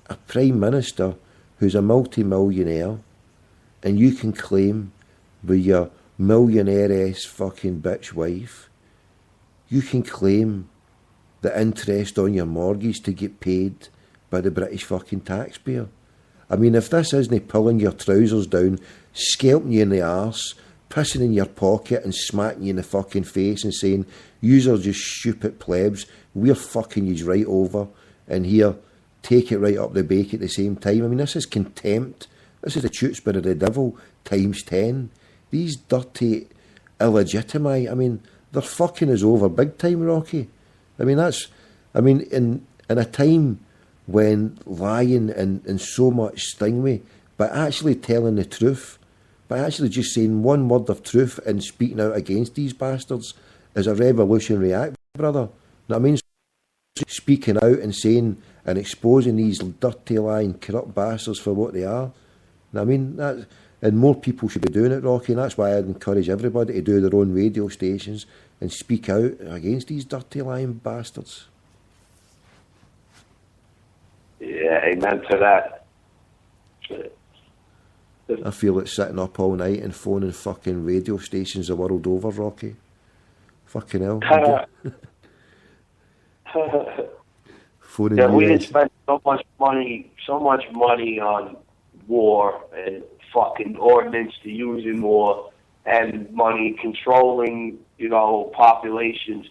a Prime Minister who's a multi-millionaire, and you can claim with your millionaire-esque fucking bitch wife, you can claim the interest on your mortgage to get paid by the British fucking taxpayer. I mean, if this isn't pulling your trousers down, scalping you in the arse, pissing in your pocket and smacking you in the fucking face and saying, yous are just stupid plebs, we're fucking yous right over, and here, take it right up the bake at the same time. I mean, this is contempt. This is the chutzpah of the devil times 10. These dirty, illegitimate, I mean, they're fucking us over big time, Rocky. I mean, in a time when lying and so much sting me, but actually telling the truth, but actually just saying one word of truth and speaking out against these bastards is a revolutionary act, brother. You know what I mean? Speaking out and saying and exposing these dirty, lying, corrupt bastards for what they are. You know what I mean? And more people should be doing it, Rocky, and that's why I'd encourage everybody to do their own radio stations and speak out against these dirty, lying bastards. Yeah, amen to that. I feel like sitting up all night and phoning fucking radio stations the world over, Rocky. Fucking hell. Yeah, we didn't spend so much money on war and fucking ordnance to use in war and money controlling, populations,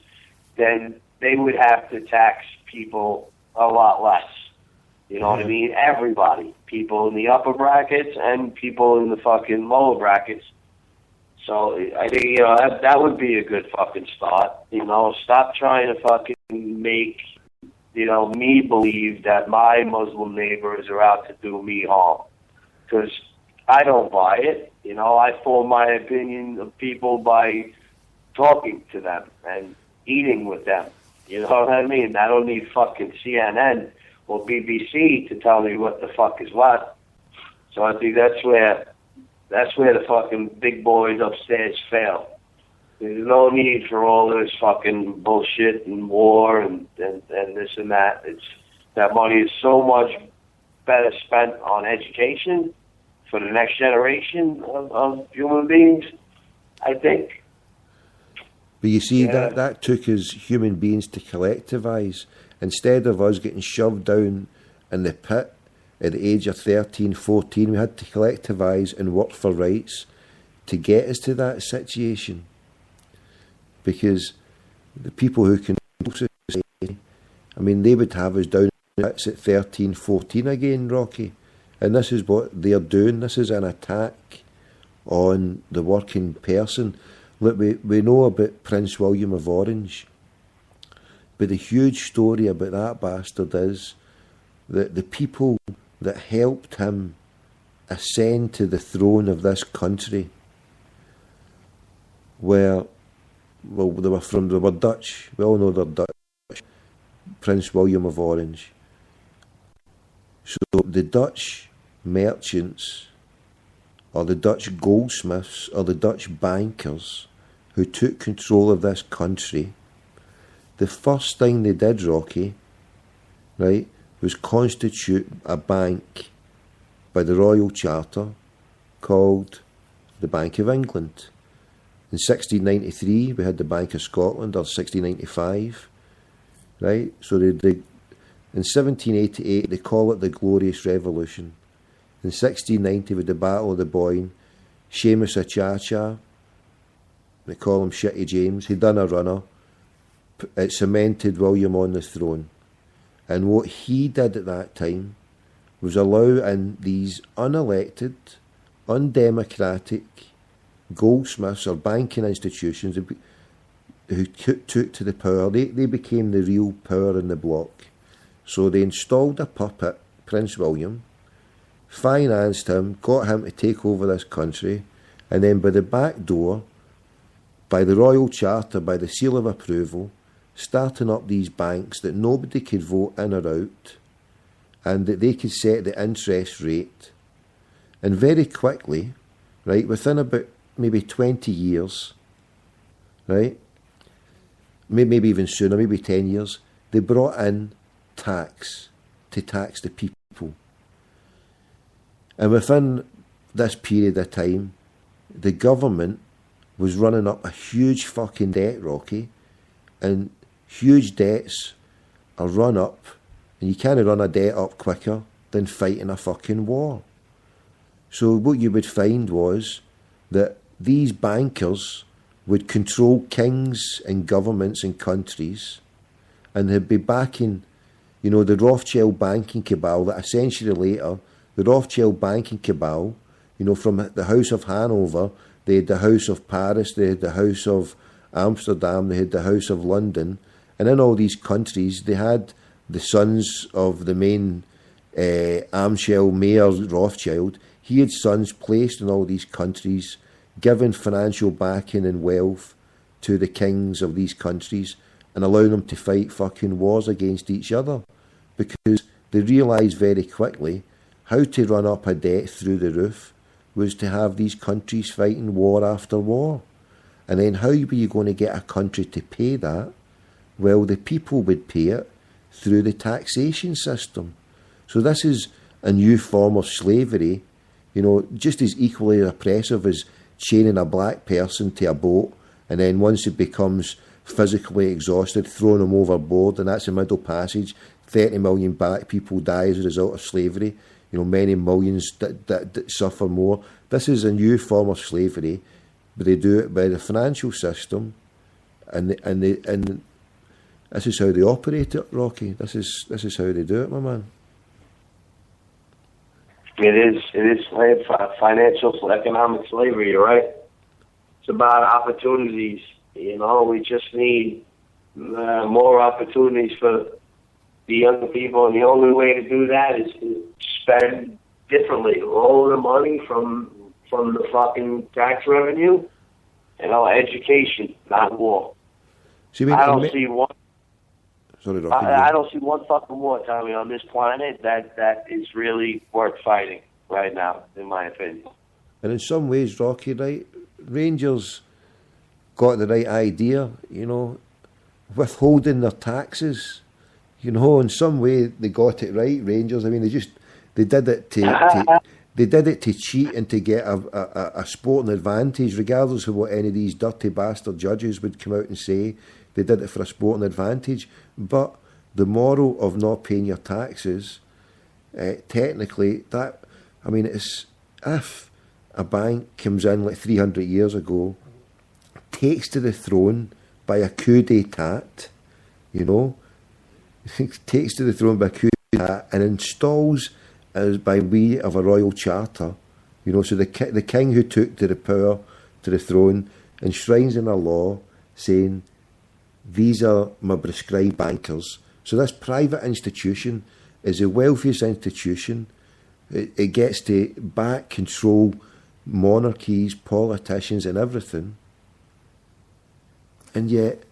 then they would have to tax people a lot less. You know what I mean? Everybody. People in the upper brackets and people in the fucking lower brackets. So I think, that would be a good fucking start. Stop trying to fucking make, me believe that my Muslim neighbors are out to do me harm. Because I don't buy it. I form my opinion of people by talking to them and eating with them. You know what I mean? I don't need fucking CNN or BBC to tell me what the fuck is what. So I think that's where the fucking big boys upstairs fail. There's no need for all this fucking bullshit and war and this and that. That money is so much better spent on education for the next generation of human beings, I think. But you see, that took us human beings to collectivise. Instead of us getting shoved down in the pit at the age of 13, 14, we had to collectivise and work for rights to get us to that situation. Because the people who control society, I mean, they would have us down in the pits at 13, 14 again, Rocky. And this is what they're doing. This is an attack on the working person. Look, we know about Prince William of Orange. But the huge story about that bastard is that the people that helped him ascend to the throne of this country were Dutch. We all know they're Dutch. Prince William of Orange. So the Dutch merchants, or the Dutch goldsmiths, or the Dutch bankers who took control of this country, the first thing they did, Rocky, right, was constitute a bank by the Royal Charter called the Bank of England. In 1693, we had the Bank of Scotland, or 1695, right? So in 1788, they call it the Glorious Revolution. In 1690, with the Battle of the Boyne, Seamus Achacha, they call him Shitty James, he done a runner. It cemented William on the throne. And what he did at that time was allow in these unelected, undemocratic goldsmiths or banking institutions who took to the power. They became the real power in the block. So they installed a puppet, Prince William, financed him, got him to take over this country, and then by the back door, by the Royal Charter, by the seal of approval, starting up these banks that nobody could vote in or out, and that they could set the interest rate. And very quickly, right, within about maybe 20 years, right, maybe even sooner, maybe 10 years, they brought in tax to tax the people. people. And within this period of time, the government was running up a huge fucking debt, Rocky, and huge debts are run up, and you can't run a debt up quicker than fighting a fucking war. So what you would find was that these bankers would control kings and governments and countries, and they'd be backing, you know, the Rothschild banking cabal that a century later, the Rothschild banking cabal, you know, from the House of Hanover, they had the House of Paris, they had the House of Amsterdam, they had the House of London, and in all these countries they had the sons of the main Amschel Mayer Rothschild. He had sons placed in all these countries, giving financial backing and wealth to the kings of these countries and allowing them to fight fucking wars against each other, because they realised very quickly how to run up a debt through the roof was to have these countries fighting war after war. And then how were you going to get a country to pay that? Well, the people would pay it through the taxation system. So this is a new form of slavery, you know, just as equally oppressive as chaining a black person to a boat, and then once it becomes physically exhausted, throwing them overboard, and that's a middle passage. 30 million black people die as a result of slavery. You know, many millions that suffer more. This is a new form of slavery, but they do it by the financial system, and this is how they operate it, Rocky. This is how they do it, my man. It is financial, economic slavery, you're right? It's about opportunities. You know, we just need more opportunities for the young people, and the only way to do that is to spend differently. All the money from the fucking tax revenue, and education, not war. See, I don't see one. Sorry, Rocky. I don't see one fucking war, Tommy, on this planet that is really worth fighting right now, in my opinion. And in some ways, Rocky, right, Rangers got the right idea, you know, withholding their taxes. You know, in some way they got it right, Rangers. I mean, they did it to cheat and to get a sporting advantage, regardless of what any of these dirty bastard judges would come out and say. They did it for a sporting advantage. But the moral of not paying your taxes, technically, it's if a bank comes in like 300 years ago, takes to the throne by a coup d'etat, you know, takes to the throne by a coup d'etat and installs as by way of a royal charter, you know, so the king who took to the power, to the throne, enshrines in a law saying, these are my prescribed bankers. So this private institution is the wealthiest institution. It gets to back, control monarchies, politicians and everything. And yet,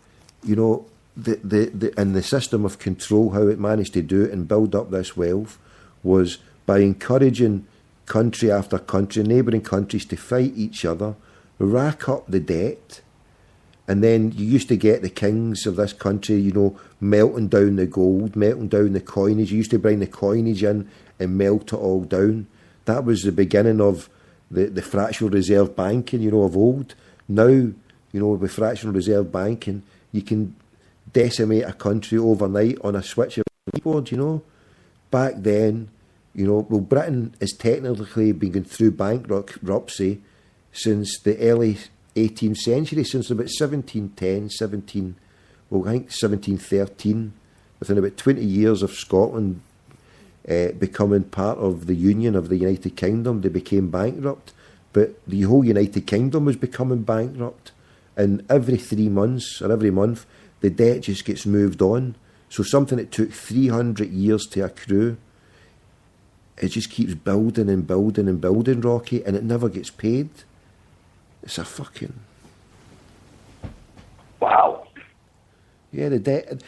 you know, the system of control, how it managed to do it and build up this wealth was by encouraging country after country, neighbouring countries to fight each other, rack up the debt, and then you used to get the kings of this country, you know, melting down the gold, melting down the coinage. You used to bring the coinage in and melt it all down. That was the beginning of the fractional reserve banking, you know, of old. Now, you know, with fractional reserve banking, you can decimate a country overnight on a switch of a keyboard, you know. Back then, you know, well, Britain has technically been going through bankruptcy since the early 18th century, since about 1713, within about 20 years of Scotland becoming part of the Union of the United Kingdom, they became bankrupt. But the whole United Kingdom was becoming bankrupt. And every 3 months or every month, the debt just gets moved on. So something that took 300 years to accrue, it just keeps building and building and building, Rocky, and it never gets paid. It's a fucking... Wow. Yeah, the debt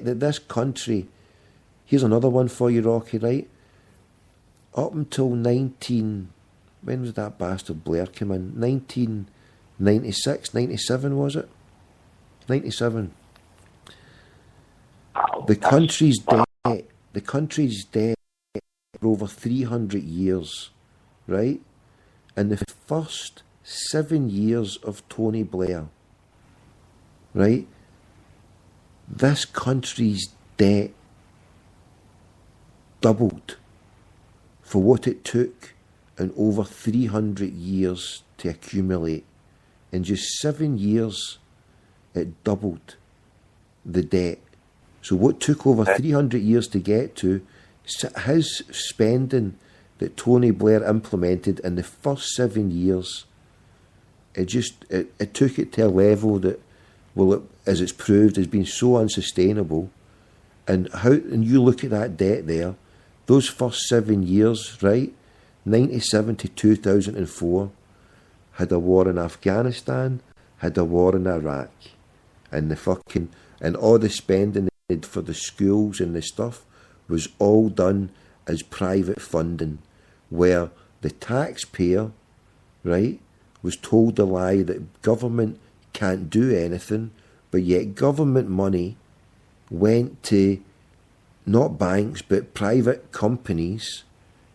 that this country... Here's another one for you, Rocky, right? Up until when was that bastard Blair come in? 1996, 97 was it? 97. Wow. The country's debt for over 300 years, right? In the first 7 years of Tony Blair, right, this country's debt doubled for what it took in over 300 years to accumulate. In just 7 years, it doubled the debt. So what took over 300 years to get to, his spending that Tony Blair implemented in the first 7 years, it took it to a level that, well, as it's proved, has been so unsustainable. And you look at that debt there, those first 7 years, right, 97 to 2004, had a war in Afghanistan, had a war in Iraq, and all the spending they did for the schools and the stuff was all done as private funding, where the taxpayer, right, was told the lie that government can't do anything, but yet government money went to not banks but private companies,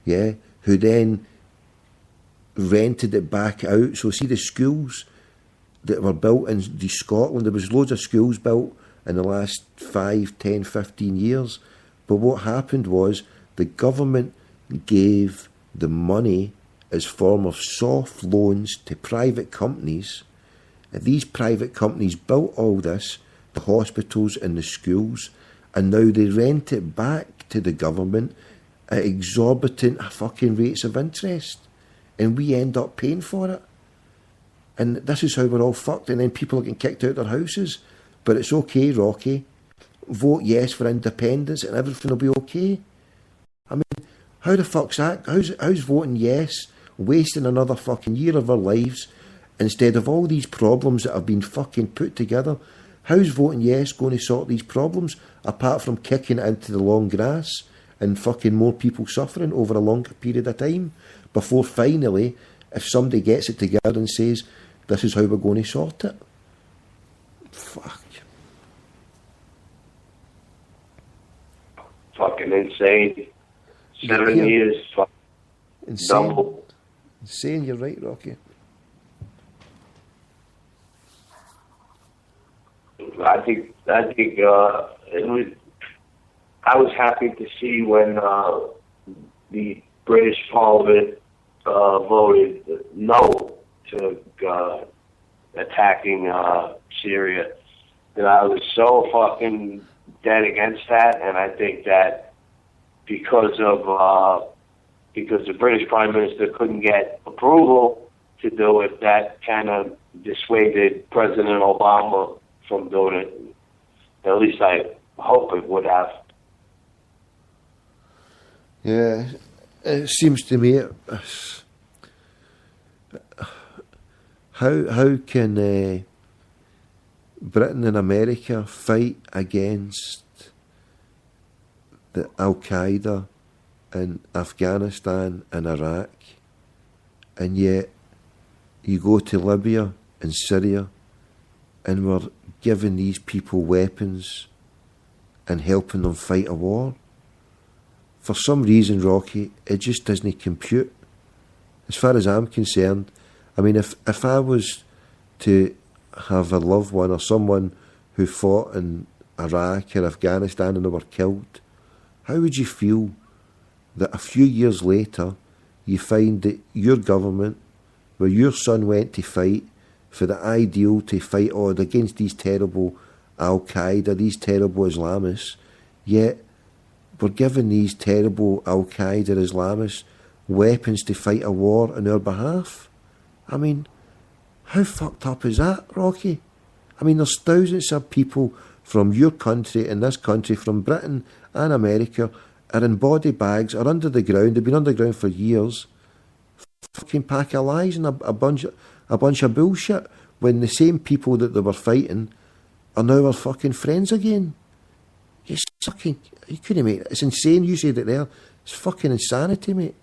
yeah, who then rented it back out. So see the schools that were built in Scotland, there was loads of schools built in the last 5, 10, 15 years. But what happened was the government gave the money as form of soft loans to private companies. And these private companies built all this, the hospitals and the schools, and now they rent it back to the government at exorbitant fucking rates of interest. And we end up paying for it. And this is how we're all fucked. And then people are getting kicked out of their houses. But it's okay, Rocky. Vote yes for independence and everything will be okay. I mean, how the fuck's that? How's voting yes wasting another fucking year of our lives instead of all these problems that have been fucking put together? How's voting yes going to sort these problems apart from kicking it into the long grass and fucking more people suffering over a longer period of time before finally, if somebody gets it together and says, this is how we're going to sort it? Fuck. Fucking insane. 7 years, fucking insane. Double. Insane, you're right, Rocky. I think it was. I was happy to see when the British Parliament voted no to attacking Syria. And I was so fucking dead against that, and I think that because the British Prime Minister couldn't get approval to do it, that kind of dissuaded President Obama from doing it. At least I hope it would have. Yeah, it seems to me how can Britain and America fight against the Al Qaeda in Afghanistan and Iraq, and yet you go to Libya and Syria and we're giving these people weapons and helping them fight a war? For some reason, Rocky, it just doesn't compute. As far as I'm concerned, I mean, if I was to have a loved one or someone who fought in Iraq or Afghanistan and they were killed, how would you feel that a few years later you find that your government, where your son went to fight for the ideal to fight on against these terrible Al Qaeda, these terrible Islamists, yet we're giving these terrible Al Qaeda Islamists weapons to fight a war on our behalf? I mean, how fucked up is that, Rocky? I mean, there's thousands of people from your country and this country, from Britain and America, are in body bags, are under the ground, they've been underground for years. Fucking pack of lies and a bunch of bullshit, when the same people that they were fighting are now our fucking friends again. It's fucking, you couldn't, mate. It's insane. You said it there. It's fucking insanity, mate.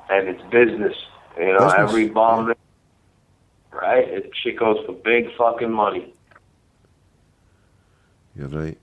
And it's business. You know, business. Every bomb, right? It shit goes for big fucking money. You're right.